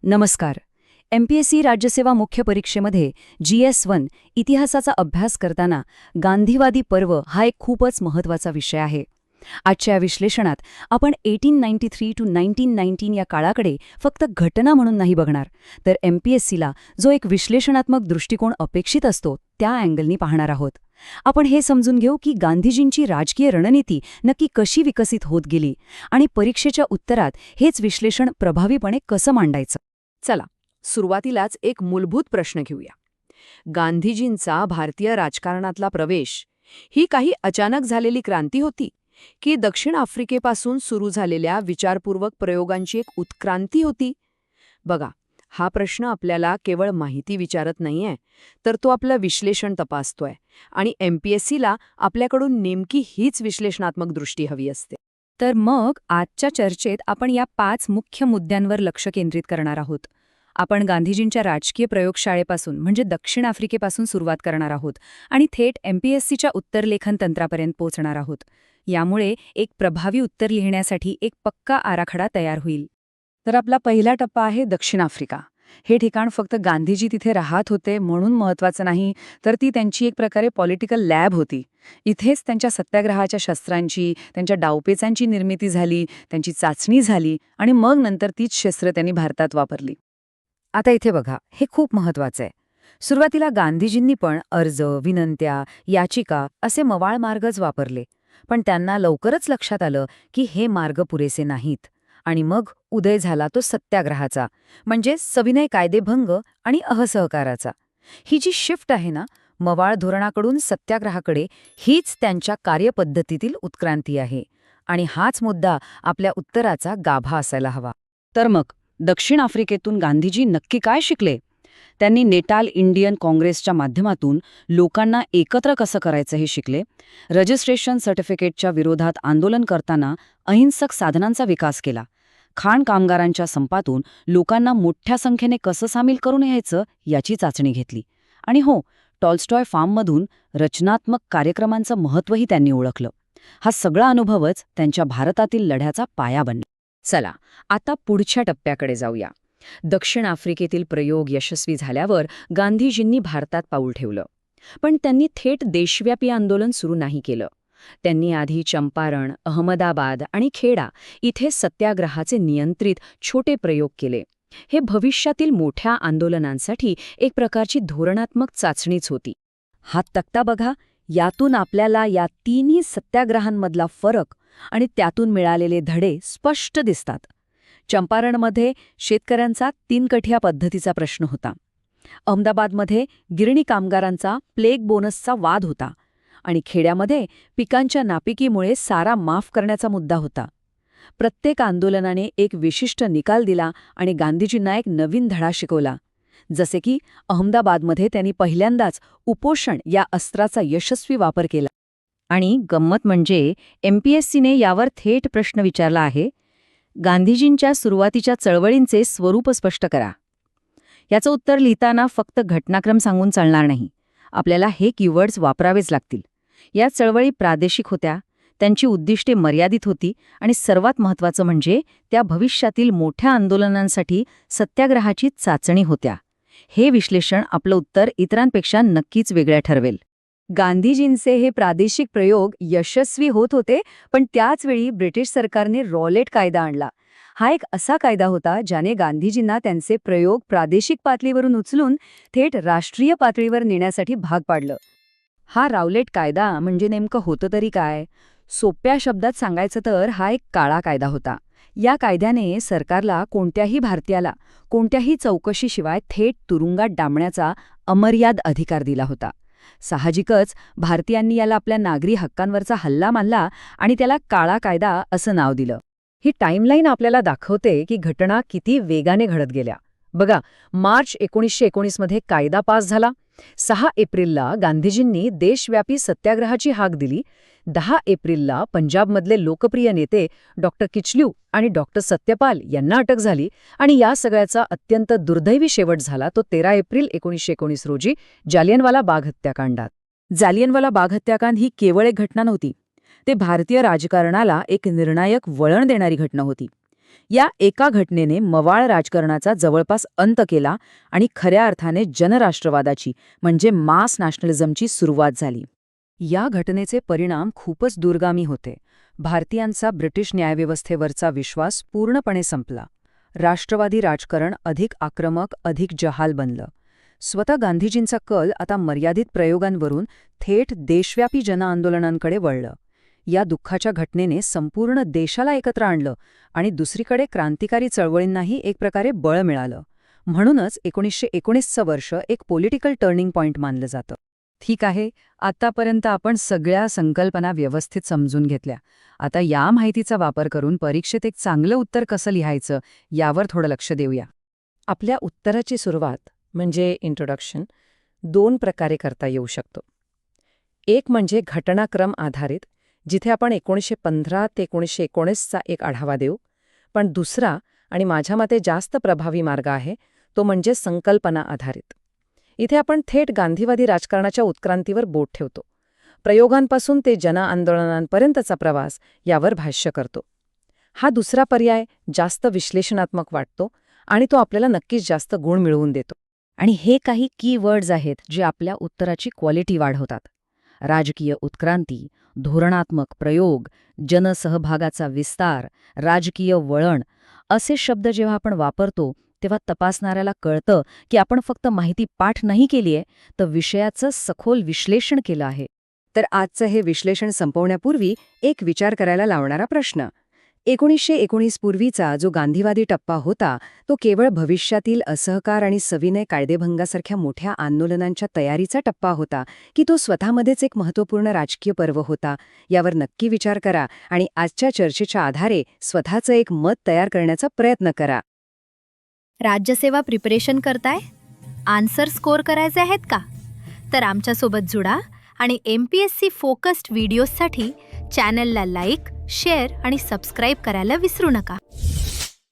नमस्कार. MPSC राज्यसेवा मुख्य परीक्षेमध्ये GS1 इतिहासाचा अभ्यास करताना गांधीवादी पर्व हा एक खूपच महत्त्वाचा विषय आहे. आजच्या या विश्लेषणात आपण 1893 to 1919 या काळाकडे फक्त घटना म्हणून नाही बघणार, तर MPSCला जो एक विश्लेषणात्मक दृष्टिकोन अपेक्षित असतो त्या अँगलनी पाहणार आहोत. आपण हे समजून घेऊ की गांधीजींची राजकीय रणनीती नक्की कशी विकसित होत गेली आणि परीक्षेच्या उत्तरात हेच विश्लेषण प्रभावीपणे कसं मांडायचं. चला, सुरुवातीलाच एक मूलभूत प्रश्न घेऊया. गांधीजींचा भारतीय राजकारणातला प्रवेश ही काही अचानक झालेली क्रांती होती की दक्षिण आफ्रिकेपासून सुरू झालेल्या विचारपूर्वक प्रयोगांची एक उत्क्रांती होती? बघा, हा प्रश्न आपल्याला केवळ माहिती विचारत नाहीये, तर तो आपलं विश्लेषण तपासतोय आणि MPSCला आपल्याकडून नेमकी हीच विश्लेषणात्मक दृष्टी हवी असते. तर मग आजच्या चर्चेत आपण या 5 मुख्य मुद्द्यांवर लक्ष केंद्रित करणार आहोत. आपण गांधीजींच्या राजकीय प्रयोगशाळेपासून म्हणजे दक्षिण आफ्रिकेपासून सुरुवात करणार आहोत आणि थेट MPSCच्या उत्तरलेखन तंत्रापर्यंत पोहोचणार आहोत. यामुळे एक प्रभावी उत्तर लिहिण्यासाठी एक पक्का आराखडा तयार होईल. तर आपला पहिला टप्पा आहे दक्षिण आफ्रिका. हे ठिकाण फक्त गांधीजी तिथे राहत होते म्हणून महत्त्वाचं नाही, तर ती त्यांची एक प्रकारे पॉलिटिकल लॅब होती. इथेच त्यांच्या सत्याग्रहाच्या शस्त्रांची, त्यांच्या डावपेचांची निर्मिती झाली, त्यांची चाचणी झाली आणि मग नंतर तीच शस्त्र त्यांनी भारतात वापरली. आता इथे बघा, हे खूप महत्त्वाचं आहे. सुरुवातीला गांधीजींनी पण अर्ज, विनंत्या, याचिका असे मवाळ मार्गच वापरले. पण त्यांना लवकरच लक्षात आलं की हे मार्ग पुरेसे नाहीत. आणि मग उदय झाला तो सत्याग्रहाचा, म्हणजे सविनय कायदेभंग आणि असहकाराचा. ही जी शिफ्ट आहे ना, मवाळ धोरणाकडून सत्याग्रहाकडे, हीच त्यांच्या कार्यपद्धतीतील उत्क्रांती आहे. आणि हाच मुद्दा आपल्या उत्तराचा गाभा असायला हवा. तर मग दक्षिण आफ्रिकेतून गांधीजी नक्की काय शिकले? त्यांनी नेटाल इंडियन काँग्रेसच्या माध्यमातून लोकांना एकत्र कसं करायचं हे शिकले. रजिस्ट्रेशन सर्टिफिकेटच्या विरोधात आंदोलन करताना अहिंसक साधनांचा विकास केला. खाण कामगारांच्या संपातून लोकांना मोठ्या संख्येने कसं सामील करून यायचं याची चाचणी घेतली. आणि हो, टॉल्स्टॉय फार्ममधून रचनात्मक कार्यक्रमांचं महत्त्वही त्यांनी ओळखलं. हा सगळा अनुभवच त्यांच्या भारतातील लढ्याचा पाया बनला. चला, आता पुढच्या टप्प्याकडे जाऊया. दक्षिण आफ्रिकेतील प्रयोग यशस्वी झाल्यावर गांधीजींनी भारतात पाऊल ठेवलं. पण त्यांनी थेट देशव्यापी आंदोलन सुरू नाही केलं. त्यांनी आधी चंपारण, अहमदाबाद आणि खेडा इथे सत्याग्रहाचे नियंत्रित छोटे प्रयोग केले. हे भविष्यातील मोठ्या आंदोलनांसाठी एक प्रकारची धोरणात्मक चाचणीच होती. हा तक्ता बघा, यातून आपल्याला या तिन्ही सत्याग्रहांमधला फरक आणि त्यातून मिळालेले धडे स्पष्ट दिसतात. चंपारणमध्ये शेतकऱ्यांचा 3 कठ्या पद्धतीचा प्रश्न होता. अहमदाबादमध्ये गिरणी कामगारांचा प्लेग बोनसचा वाद होता. आणि खेड्यामध्ये पिकांच्या नापिकीमुळे सारा माफ करण्याचा मुद्दा होता. प्रत्येक आंदोलनाने एक विशिष्ट निकाल दिला आणि गांधीजींना एक नवीन धडा शिकवला. जसे की अहमदाबादमध्ये त्यांनी पहिल्यांदाच उपोषण या अस्त्राचा यशस्वी वापर केला. आणि गंमत म्हणजे MPSCने यावर थेट प्रश्न विचारला आहे, गांधीजींच्या सुरुवातीच्या चळवळींचे स्वरूप स्पष्ट करा. याचं उत्तर लिहिताना फक्त घटनाक्रम सांगून चालणार नाही. आपल्याला हे कीवर्ड्स वापरावेच लागतील. या चळवळी प्रादेशिक होत्या, त्यांची उद्दिष्टे मर्यादित होती आणि सर्वात महत्त्वाचं म्हणजे त्या भविष्यातील मोठ्या आंदोलनांसाठी सत्याग्रहाची चाचणी होत्या. हे विश्लेषण आपलं उत्तर इतरांपेक्षा नक्कीच वेगळं ठरवेल. गांधीजींचे हे प्रादेशिक प्रयोग यशस्वी होत होते, पण त्याचवेळी ब्रिटिश सरकारने रॉलेट कायदा आणला. हा एक असा कायदा होता ज्याने गांधीजींना त्यांचे प्रयोग प्रादेशिक पातळीवरून उचलून थेट राष्ट्रीय पातळीवर नेण्यासाठी भाग पाडलं. हा रावलेट कायदा म्हणजे नेमकं होतं तरी काय? सोप्या शब्दात सांगायचं तर हा एक काळा कायदा होता. या कायद्याने सरकारला कोणत्याही भारतीयाला कोणत्याही चौकशीशिवाय थेट तुरुंगात डांबण्याचा अमर्याद अधिकार दिला होता. साहजिकच भारतीयांनी याला आपल्या नागरी हक्कांवरचा हल्ला मानला आणि त्याला काळा कायदा असं नाव दिलं. ही टाईमलाईन आपल्याला दाखवते की घटना किती वेगाने घडत गेल्या. बघा, मार्च 1919 मध्ये कायदा पास झाला. 6 एप्रिलला गांधीजींनी देशव्यापी सत्याग्रहाची हाक दिली. 10 एप्रिलला पंजाबमधले लोकप्रिय नेते डॉक्टर किचलू आणि डॉक्टर सत्यपाल यांना अटक झाली आणि या सगळ्याचा अत्यंत दुर्दैवी शेवट झाला तो 13 एप्रिल 1919 रोजी जालियनवाला बाग हत्याकांडात. जालियनवाला बाग हत्याकांड ही केवळ एक घटना नव्हती. ते भारतीय राजकारणाला एक निर्णायक वळण देणारी घटना होती. या एका घटनेने मवाळ राजकारणाचा जवळपास अंत केला आणि खऱ्या अर्थाने जनराष्ट्रवादाची म्हणजे मास नॅशनलिझमची सुरुवात झाली. या घटनेचे परिणाम खूपच दूरगामी होते. भारतीयांचा ब्रिटिश न्यायव्यवस्थेवरचा विश्वास पूर्णपणे संपला. राष्ट्रवादी राजकारण अधिक आक्रमक, अधिक जहाल बनलं. स्वतः गांधीजींचा कल आता मर्यादित प्रयोगांवरून थेट देशव्यापी जनआंदोलनांकडे वळलं. या दुःखाच्या घटनेने संपूर्ण देशाला एकत्र आणलं आणि दुसरीकडे क्रांतिकारी चळवळींनाही एक प्रकारे बळ मिळालं. म्हणूनच 1919चं वर्ष एक पॉलिटिकल टर्निंग पॉइंट मानलं जातं. ठीक आहे, आतापर्यंत आपण सगळ्या संकल्पना व्यवस्थित समजून घेतल्या. आता या माहितीचा वापर करून परीक्षेत एक चांगलं उत्तर कसं लिहायचं यावर थोडं लक्ष देऊया. आपल्या उत्तराची सुरुवात म्हणजे इंट्रोडक्शन 2 प्रकारे करता येऊ शकतो. एक म्हणजे घटनाक्रम आधारित, जिथे आपण 1915 ते 1919चा एक आढावा देऊ. पण दुसरा आणि माझ्या मते जास्त प्रभावी मार्ग आहे तो म्हणजे संकल्पना आधारित. इथे आपण थेट गांधीवादी राजकारणाच्या उत्क्रांतीवर बोट ठेवतो. प्रयोगांपासून ते जनआंदोलनांपर्यंतचा प्रवास यावर भाष्य करतो. हा दुसरा पर्याय जास्त विश्लेषणात्मक वाटतो आणि तो आपल्याला नक्कीच जास्त गुण मिळवून देतो. आणि हे काही कीवर्ड्स आहेत जे आपल्या उत्तराची क्वालिटी वाढवतात. राजकीय उत्क्रांती, धोरणात्मक प्रयोग, जनसहभागाचा विस्तार, राजकीय वळण असे शब्द जेव्हा आपण वापरतो तेव्हा तपासणाऱ्याला कळतं की आपण फक्त माहिती पाठ नाही केलीये, तर विषयाचं सखोल विश्लेषण केलं आहे. तर आजचं हे विश्लेषण संपवण्यापूर्वी एक विचार करायला लावणारा प्रश्न. 1919 पूर्वीचा जो गांधीवादी टप्पा होता तो केवळ भविष्यातील असहकार आणि सविनय कायदेभंगासारख्या मोठ्या आंदोलनांच्या तयारीचा टप्पा होता की तो स्वतःमध्येच एक महत्त्वपूर्ण राजकीय पर्व होता, यावर नक्की विचार करा आणि आजच्या चर्चेच्या आधारे स्वतःचं एक मत तयार करण्याचा प्रयत्न करा. राज्यसेवा प्रिपरेशन करताय? आन्सर स्कोअर करायचे आहेत का? तर आमच्यासोबत जुडा आणि MPSC फोकस्ड व्हिडिओजसाठी चॅनलला लाईक, शेअर आणि सबस्क्राईब करायला विसरू नका.